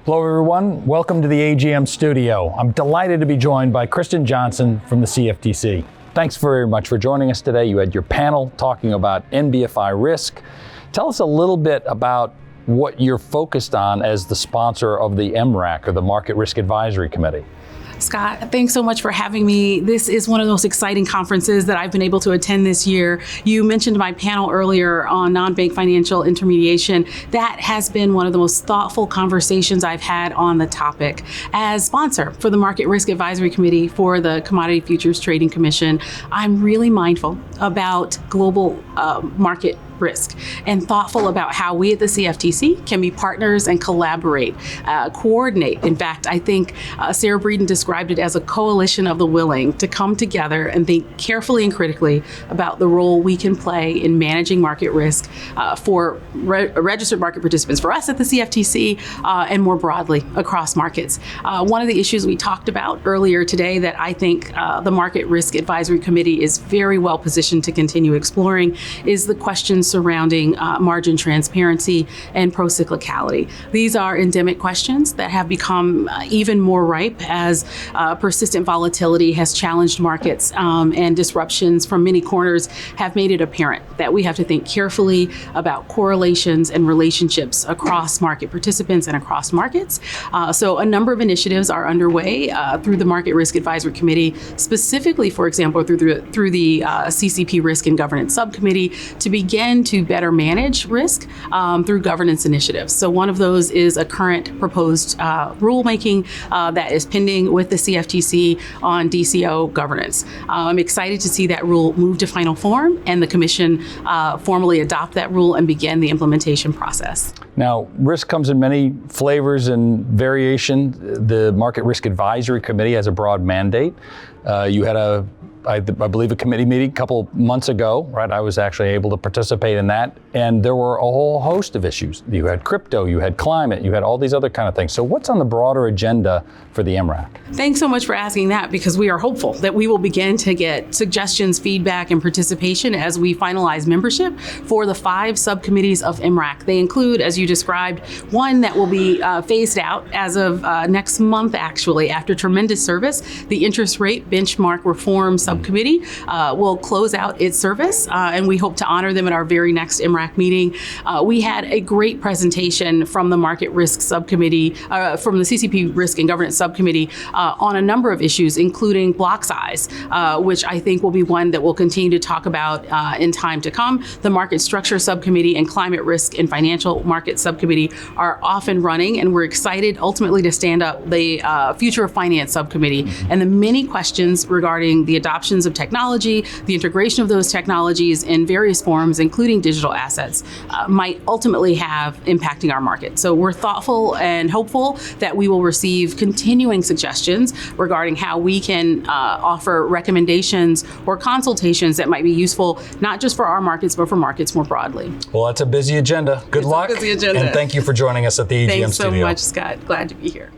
Hello everyone, welcome to the AGM studio. I'm delighted to be joined by Kristin Johnson from the CFTC. Thanks very much for joining us today. You had your panel talking about NBFI risk. Tell us a little bit about what you're focused on as the sponsor of the MRAC, or the Market Risk Advisory Committee. Scott, thanks so much for having me. This is one of the most exciting conferences that I've been able to attend this year. You mentioned my panel earlier on non-bank financial intermediation. That has been one of the most thoughtful conversations I've had on the topic. As sponsor for the Market Risk Advisory Committee for the Commodity Futures Trading Commission, I'm really mindful about global market risk and thoughtful about how we at the CFTC can be partners and collaborate, coordinate. In fact, I think Sarah Breeden described it as a coalition of the willing to come together and think carefully and critically about the role we can play in managing market risk for registered market participants, for us at the CFTC, and more broadly across markets. One of the issues we talked about earlier today that I think the Market Risk Advisory Committee is very well positioned to continue exploring is the questions surrounding margin transparency and procyclicality. These are endemic questions that have become even more ripe as persistent volatility has challenged markets, and disruptions from many corners have made it apparent that we have to think carefully about correlations and relationships across market participants and across markets. So a number of initiatives are underway through the Market Risk Advisory Committee, specifically, for example, through the CCP Risk and Governance Subcommittee, to begin to better manage risk through governance initiatives. So one of those is a current proposed rulemaking that is pending with the CFTC on DCO governance. I'm excited to see that rule move to final form and the Commission formally adopt that rule and begin the implementation process. Now, risk comes in many flavors and variation. The Market Risk Advisory Committee has a broad mandate. You had I believe a committee meeting a couple months ago, right? I was actually able to participate in that, and there were a whole host of issues. You had crypto, you had climate, you had all these other kind of things. So what's on the broader agenda for the MRAC? Thanks so much for asking that, because we are hopeful that we will begin to get suggestions, feedback, and participation as we finalize membership for the 5 subcommittees of MRAC. They include, as you described, one that will be phased out as of next month, actually, after tremendous service. The interest rate benchmark reform subcommittee will close out its service, and we hope to honor them at our very next MRAC meeting. We had a great presentation from the Market Risk Subcommittee, from the CCP Risk and Governance Subcommittee on a number of issues, including block size, which I think will be one that we'll continue to talk about in time to come. The Market Structure Subcommittee and Climate Risk and Financial Market Subcommittee are off and running, and we're excited ultimately to stand up the Future of Finance Subcommittee, and the many questions regarding the adoptions of technology, the integration of those technologies in various forms, including digital assets, might ultimately have impacting our market. So we're thoughtful and hopeful that we will receive continuing suggestions regarding how we can offer recommendations or consultations that might be useful, not just for our markets, but for markets more broadly. Well, that's a busy agenda. Good luck. It's a busy agenda. And thank you for joining us at the AGM studio. Thanks so much, Scott. Glad to be here.